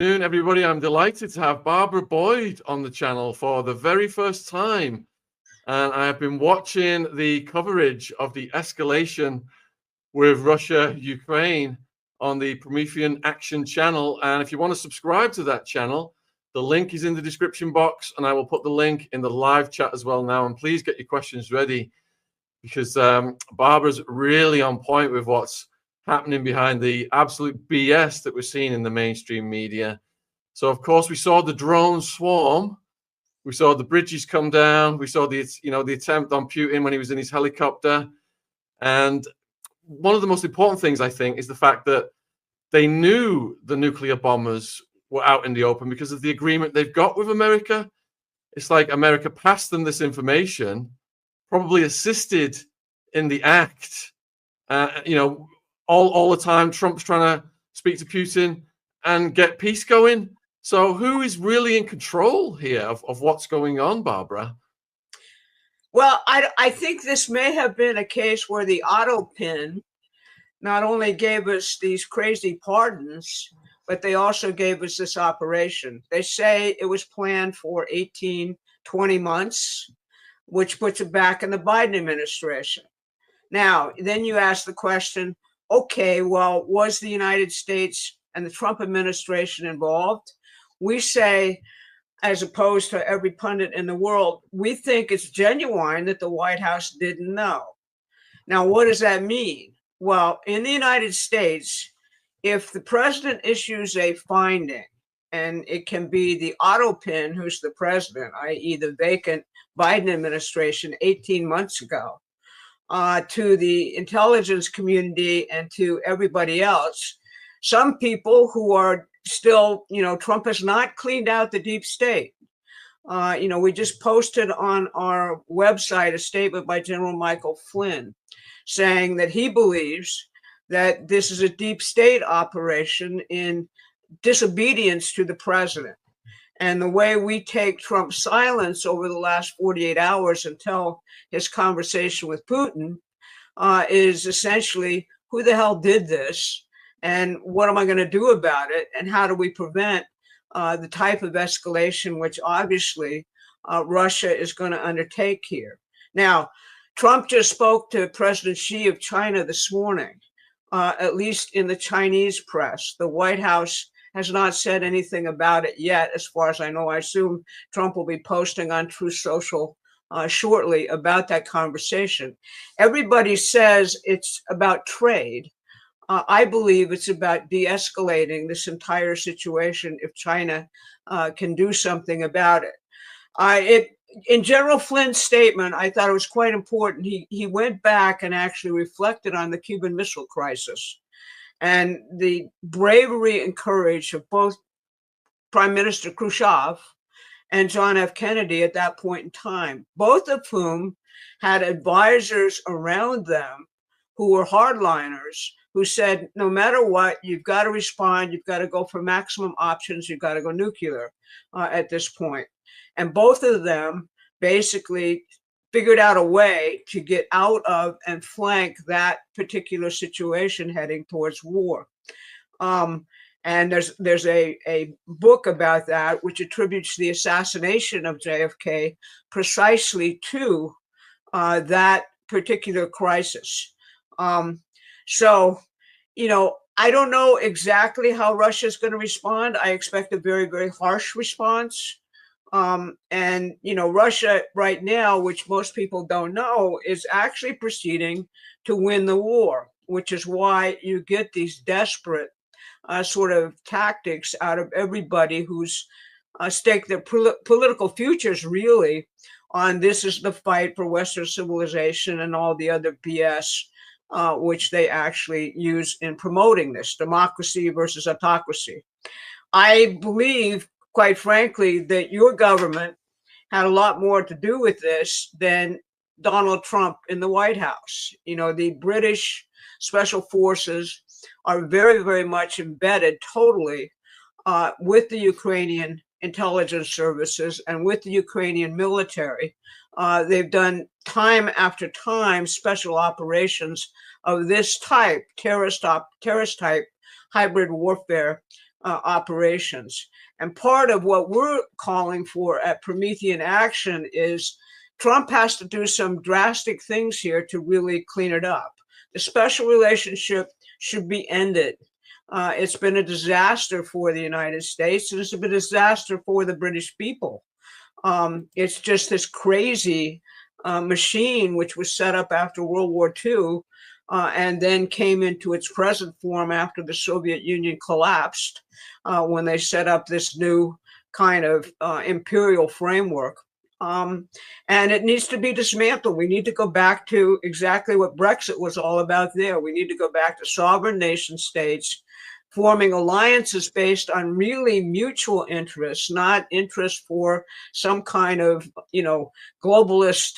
Good afternoon, everybody. I'm delighted to have Barbara Boyd on the channel for the very first time. And I have been watching the coverage of the escalation with Russia, Ukraine on the Promethean Action channel. And if you want to subscribe to that channel, the link is in the description box, and I will put the link in the live chat as well now. And please get your questions ready, because Barbara's really on point with what's happening behind the absolute BS that we're seeing in the mainstream media. So, of course, we saw the drone swarm. We saw the bridges come down. We saw the attempt on Putin when he was in his helicopter. And one of the most important things, I think, is the fact that they knew the nuclear bombers were out in the open because of the agreement they've got with America. It's like America passed them this information, probably assisted in the act. All the time, Trump's trying to speak to Putin and get peace going. So who is really in control here of what's going on, Barbara? Well, I think this may have been a case where the auto pin not only gave us these crazy pardons, but they also gave us this operation. They say it was planned for 18, 20 months, which puts it back in the Biden administration. Now, then you ask the question, okay, well, was the United States and the Trump administration involved? We say, as opposed to every pundit in the world, we think it's genuine that the White House didn't know. Now, what does that mean? Well, in the United States, if the president issues a finding, and it can be the auto pin who's the president, i.e. the vacant Biden administration 18 months ago, to the intelligence community and to everybody else, some people who are still, Trump has not cleaned out the deep state. We just posted on our website a statement by General Michael Flynn saying that he believes that this is a deep state operation in disobedience to the president. And the way we take Trump's silence over the last 48 hours until his conversation with Putin is essentially, who the hell did this? And what am I going to do about it? And how do we prevent the type of escalation which obviously Russia is going to undertake here? Now, Trump just spoke to President Xi of China this morning, at least in the Chinese press. The White House has not said anything about it yet, as far as I know. I assume Trump will be posting on Truth Social shortly about that conversation. Everybody says it's about trade. I believe it's about de-escalating this entire situation if China can do something about it. In General Flynn's statement, I thought it was quite important. He went back and actually reflected on the Cuban Missile Crisis and the bravery and courage of both Prime Minister Khrushchev and John F. Kennedy at that point in time, both of whom had advisors around them who were hardliners, who said, no matter what, you've got to respond, you've got to go for maximum options, you've got to go nuclear at this point. And both of them basically figured out a way to get out of and flank that particular situation heading towards war. And there's a book about that which attributes the assassination of JFK precisely to that particular crisis. So, I don't know exactly how Russia is going to respond. I expect a very, very harsh response. Russia right now, which most people don't know, is actually proceeding to win the war, which is why you get these desperate sort of tactics out of everybody who's staked their political futures really on this is the fight for Western civilization and all the other BS which they actually use in promoting this, democracy versus autocracy. I believe, quite frankly, that your government had a lot more to do with this than Donald Trump in the White House. The British special forces are very, very much embedded totally with the Ukrainian intelligence services and with the Ukrainian military. They've done time after time special operations of this type, terrorist type hybrid warfare operations. And part of what we're calling for at Promethean Action is Trump has to do some drastic things here to really clean it up. The special relationship should be ended. It's been a disaster for the United States, and it's been a disaster for the British people. It's just this crazy machine which was set up after World War II and then came into its present form after the Soviet Union collapsed when they set up this new kind of imperial framework. And it needs to be dismantled. We need to go back to exactly what Brexit was all about there. We need to go back to sovereign nation states forming alliances based on really mutual interests, not interest for some kind of, globalist,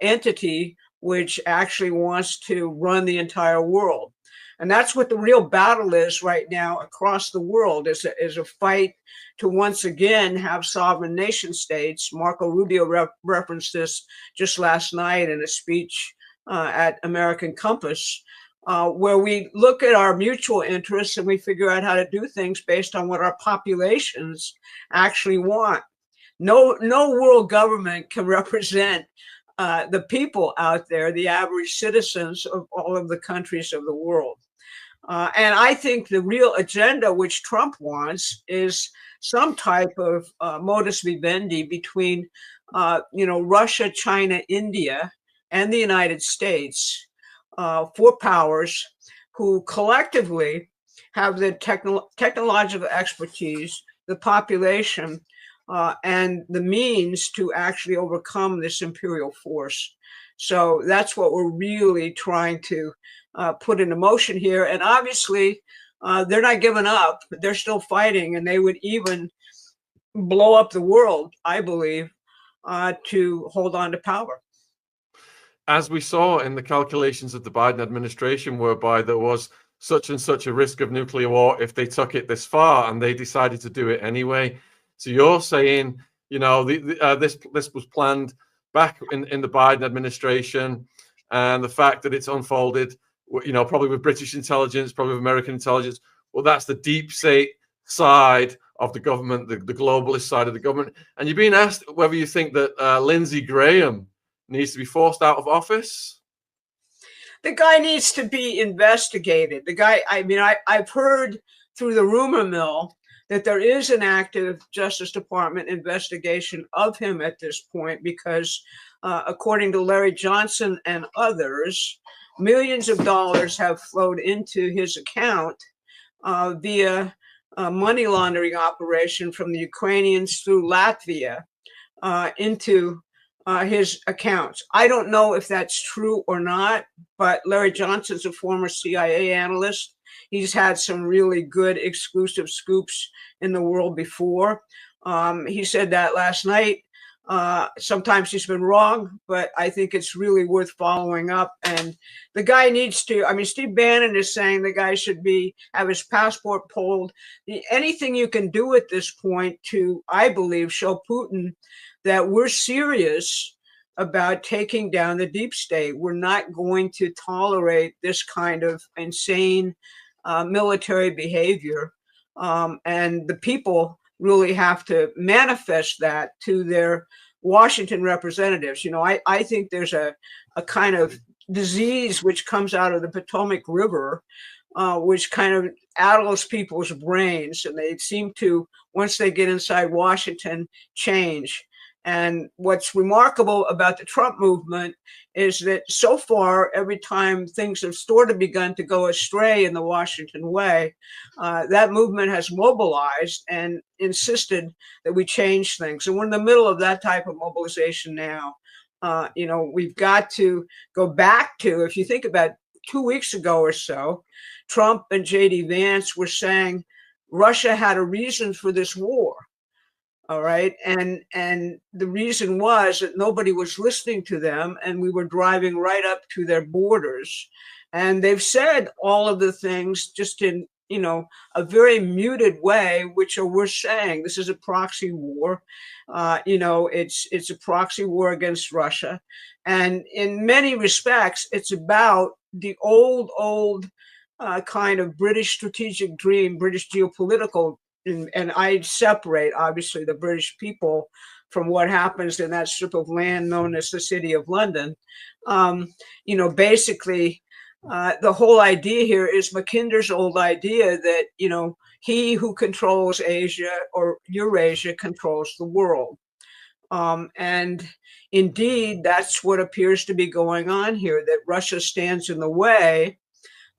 entity which actually wants to run the entire world. And that's what the real battle is right now across the world, is a fight to once again have sovereign nation states. Marco Rubio referenced this just last night in a speech at American Compass, where we look at our mutual interests and we figure out how to do things based on what our populations actually want. No world government can represent the people out there, the average citizens of all of the countries of the world. And I think the real agenda which Trump wants is some type of modus vivendi between, Russia, China, India, and the United States, four powers who collectively have the technological expertise, the population, and the means to actually overcome this imperial force. So that's what we're really trying to put into motion here. And obviously, they're not giving up. They're still fighting, and they would even blow up the world, I believe, to hold on to power. As we saw in the calculations of the Biden administration, whereby there was such and such a risk of nuclear war if they took it this far, and they decided to do it anyway. So you're saying, this was planned back in the Biden administration, and the fact that it's unfolded, probably with British intelligence, probably with American intelligence. Well, that's the deep state side of the government, the globalist side of the government. And you're being asked whether you think that Lindsey Graham needs to be forced out of office. The guy needs to be investigated. The guy, I've heard through the rumor mill that there is an active Justice Department investigation of him at this point because, according to Larry Johnson and others, millions of dollars have flowed into his account via a money laundering operation from the Ukrainians through Latvia into his accounts. I don't know if that's true or not, but Larry Johnson's a former CIA analyst. He's had some really good exclusive scoops in the world before. He said that last night. Sometimes he's been wrong, but I think it's really worth following up. And the guy needs to, Steve Bannon is saying the guy should have his passport pulled. Anything you can do at this point to, I believe, show Putin that we're serious about taking down the deep state. We're not going to tolerate this kind of insane military behavior. And the people really have to manifest that to their Washington representatives. I think there's a kind of disease which comes out of the Potomac River, which kind of addles people's brains, and they seem to, once they get inside Washington, change. And what's remarkable about the Trump movement is that so far, every time things have sort of begun to go astray in the Washington way, that movement has mobilized and insisted that we change things. And we're in the middle of that type of mobilization now. We've got to go back to, if you think about 2 weeks ago or so, Trump and J.D. Vance were saying Russia had a reason for this war. All right. And the reason was that nobody was listening to them, and we were driving right up to their borders. And they've said all of the things just in, a very muted way, which we're saying this is a proxy war. It's a proxy war against Russia. And in many respects, it's about the old kind of British strategic dream, British geopolitical, and I separate obviously the British people from what happens in that strip of land known as the City of London. Basically, the whole idea here is Mackinder's old idea that, he who controls Asia or Eurasia controls the world. And indeed, that's what appears to be going on here, that Russia stands in the way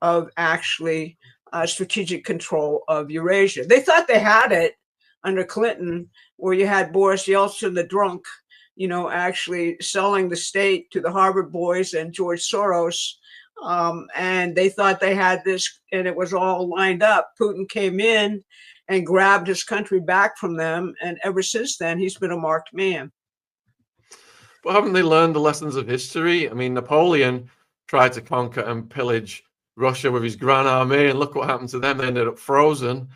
of actually strategic control of Eurasia. They thought they had it under Clinton, where you had Boris Yeltsin, the drunk, actually selling the state to the Harvard boys and George Soros. And they thought they had this, and it was all lined up. Putin came in and grabbed his country back from them. And ever since then, he's been a marked man. But haven't they learned the lessons of history? I mean, Napoleon tried to conquer and pillage Russia with his Grand Army, and look what happened to them. They ended up frozen.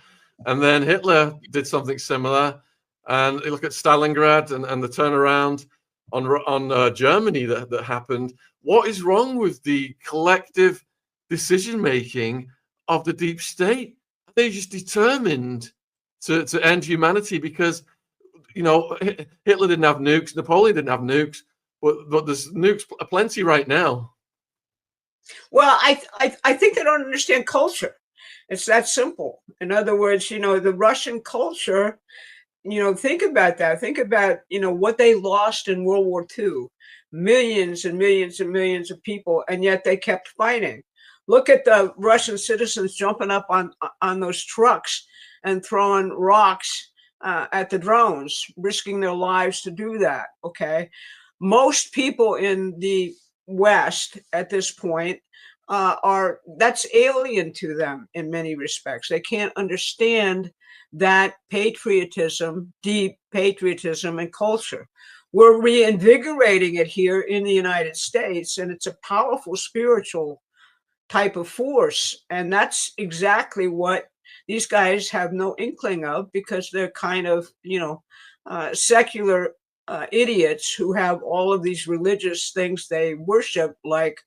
And then Hitler did something similar. And you look at Stalingrad and the turnaround on Germany that happened. What is wrong with the collective decision-making of the deep state? They're just determined to end humanity because, Hitler didn't have nukes, Napoleon didn't have nukes, but there's nukes aplenty right now. Well, I think they don't understand culture. It's that simple. In other words, the Russian culture, think about that. Think about, what they lost in World War II. Millions and millions and millions of people, and yet they kept fighting. Look at the Russian citizens jumping up on those trucks and throwing rocks at the drones, risking their lives to do that, okay? Most people in the West at this point that's alien to them in many respects. They can't understand that patriotism, deep patriotism and culture. We're reinvigorating it here in the United States, and it's a powerful spiritual type of force. And that's exactly what these guys have no inkling of, because they're kind of, secular idiots who have all of these religious things they worship, like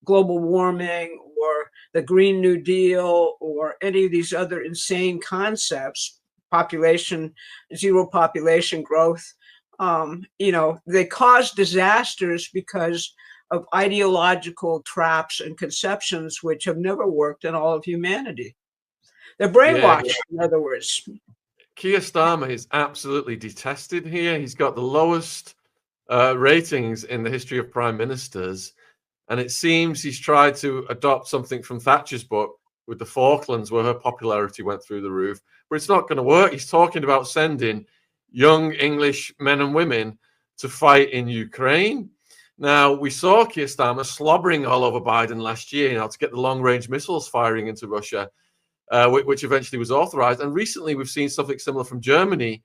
global warming or the Green New Deal or any of these other insane concepts, zero population growth. They cause disasters because of ideological traps and conceptions which have never worked in all of humanity. They're brainwashed, in other words. Keir Starmer is absolutely detested here. He's got the lowest ratings in the history of prime ministers. And it seems he's tried to adopt something from Thatcher's book with the Falklands, where her popularity went through the roof. But it's not going to work. He's talking about sending young English men and women to fight in Ukraine. Now, we saw Keir Starmer slobbering all over Biden last year, to get the long-range missiles firing into Russia, which eventually was authorized. And recently, we've seen something similar from Germany,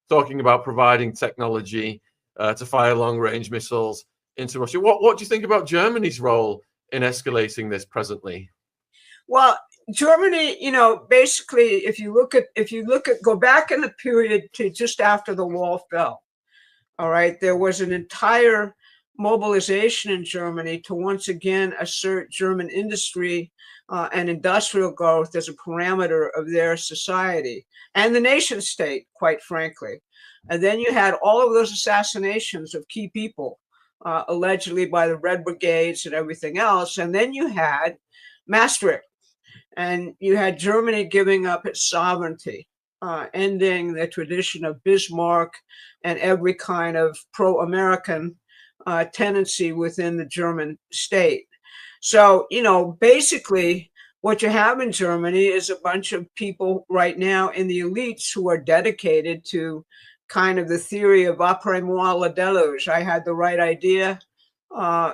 talking about providing technology to fire long-range missiles into Russia. What do you think about Germany's role in escalating this presently? Well, Germany, basically, if you look at, go back in the period to just after the wall fell. All right, there was an entire mobilization in Germany to once again assert German industry and industrial growth as a parameter of their society and the nation state, quite frankly. And then you had all of those assassinations of key people, allegedly by the Red Brigades and everything else. And then you had Maastricht, and you had Germany giving up its sovereignty, ending the tradition of Bismarck and every kind of pro-American tendency within the German state. So, basically what you have in Germany is a bunch of people right now in the elites who are dedicated to kind of the theory of après moi la deluge. I had the right idea,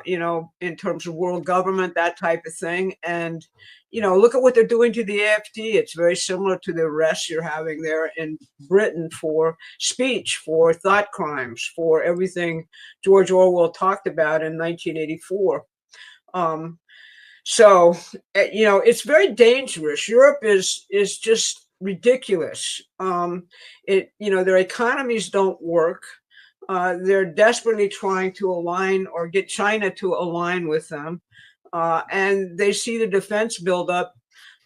in terms of world government, that type of thing. And, look at what they're doing to the AfD. It's very similar to the arrests you're having there in Britain for speech, for thought crimes, for everything George Orwell talked about in 1984. So, it's very dangerous. Europe is just ridiculous. Their economies don't work. They're desperately trying to align or get China to align with them. And they see the defense buildup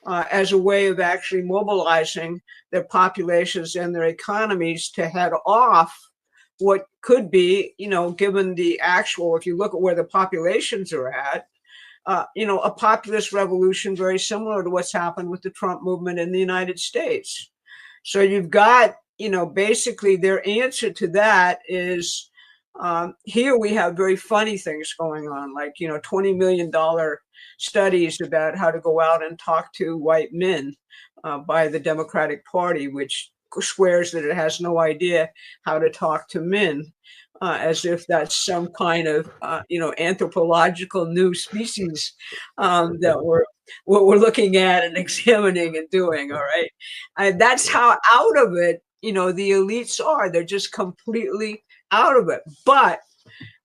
as a way of actually mobilizing their populations and their economies to head off what could be, given the actual, if you look at where the populations are at, a populist revolution very similar to what's happened with the Trump movement in the United States. So you've got, basically their answer to that is, here we have very funny things going on, like, $20 million studies about how to go out and talk to white men by the Democratic Party, which swears that it has no idea how to talk to men, as if that's some kind of, anthropological new species that we're looking at and examining and doing. All right. And that's how out of it, the elites are. They're just completely out of it. But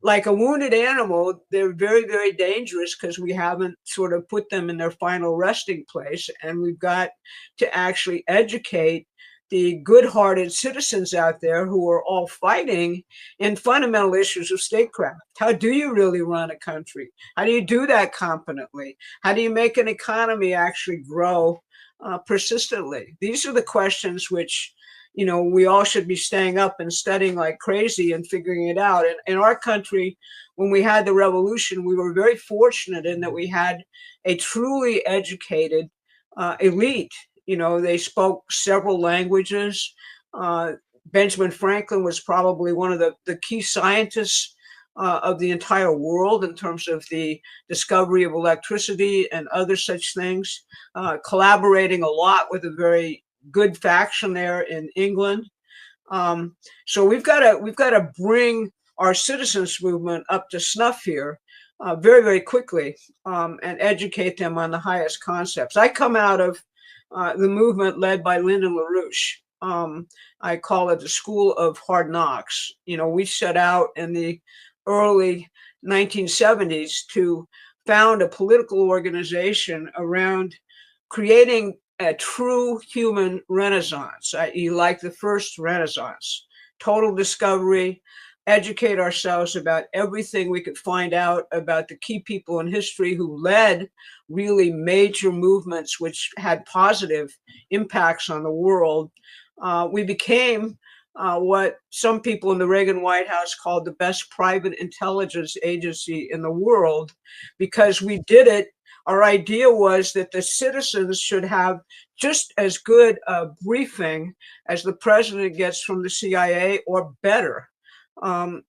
like a wounded animal, they're very, very dangerous because we haven't sort of put them in their final resting place. And we've got to actually educate the good-hearted citizens out there who are all fighting in fundamental issues of statecraft. How do you really run a country? How do you do that competently? How do you make an economy actually grow persistently? These are the questions which, we all should be staying up and studying like crazy and figuring it out. And in our country, when we had the revolution, we were very fortunate in that we had a truly educated elite. They spoke several languages. Benjamin Franklin was probably one of the key scientists of the entire world in terms of the discovery of electricity and other such things, collaborating a lot with a very good faction there in England. So we've got to bring our citizens movement up to snuff here very, very quickly, and educate them on the highest concepts. I come out of the movement led by Lyndon LaRouche. I call it the School of Hard Knocks. We set out in the early 1970s to found a political organization around creating a true human renaissance, i.e. like the first Renaissance, total discovery, educate ourselves about everything we could find out about the key people in history who led really major movements which had positive impacts on the world. We became what some people in the Reagan White House called the best private intelligence agency in the world, because we did it. Our idea was that the citizens should have just as good a briefing as the president gets from the CIA or better. And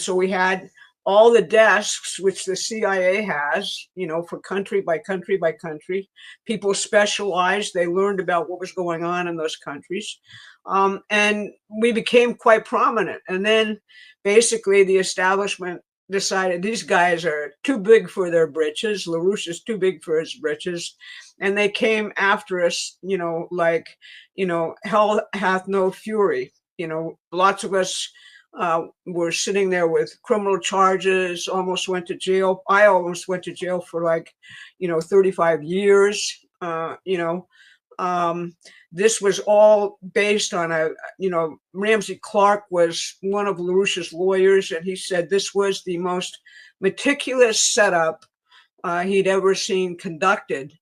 so we had all the desks, which the CIA has, for country by country by country. People specialized. They learned about what was going on in those countries. And we became quite prominent. And then basically the establishment decided these guys are too big for their britches. LaRouche is too big for his britches. And they came after us, like, hell hath no fury. Lots of us were sitting there with criminal charges, almost went to jail. I almost went to jail for 35 years. This was all based on Ramsey Clark was one of LaRouche's lawyers, and he said this was the most meticulous setup he'd ever seen conducted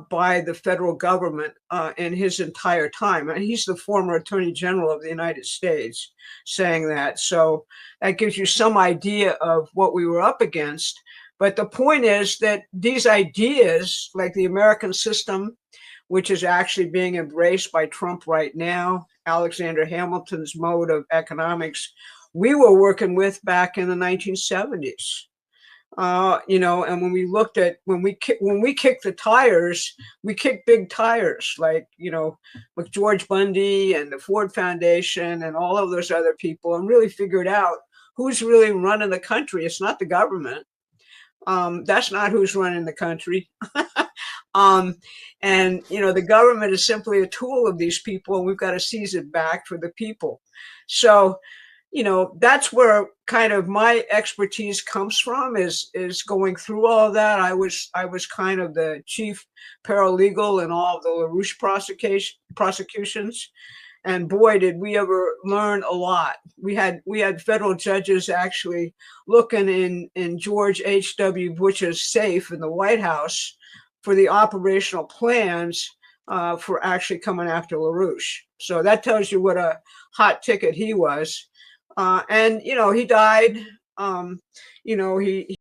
by the federal government in his entire time. And he's the former Attorney General of the United States saying that. So that gives you some idea of what we were up against. But the point is that these ideas, like the American system, which is actually being embraced by Trump right now, Alexander Hamilton's mode of economics, we were working with back in the 1970s. And when we looked at, when we kicked the tires, we kicked big tires, like, with George Bundy and the Ford Foundation and all of those other people, and really figured out who's really running the country. It's not the government. That's not who's running the country. And the government is simply a tool of these people, and we've got to seize it back for the people. So, that's where kind of my expertise comes from, is going through all of that. I was kind of the chief paralegal in all of the LaRouche prosecutions. And boy, did we ever learn a lot. We had federal judges actually looking in George H.W. Bush's safe in the White House for the operational plans for actually coming after LaRouche. So that tells you what a hot ticket he was. And, you know, he died. You know, he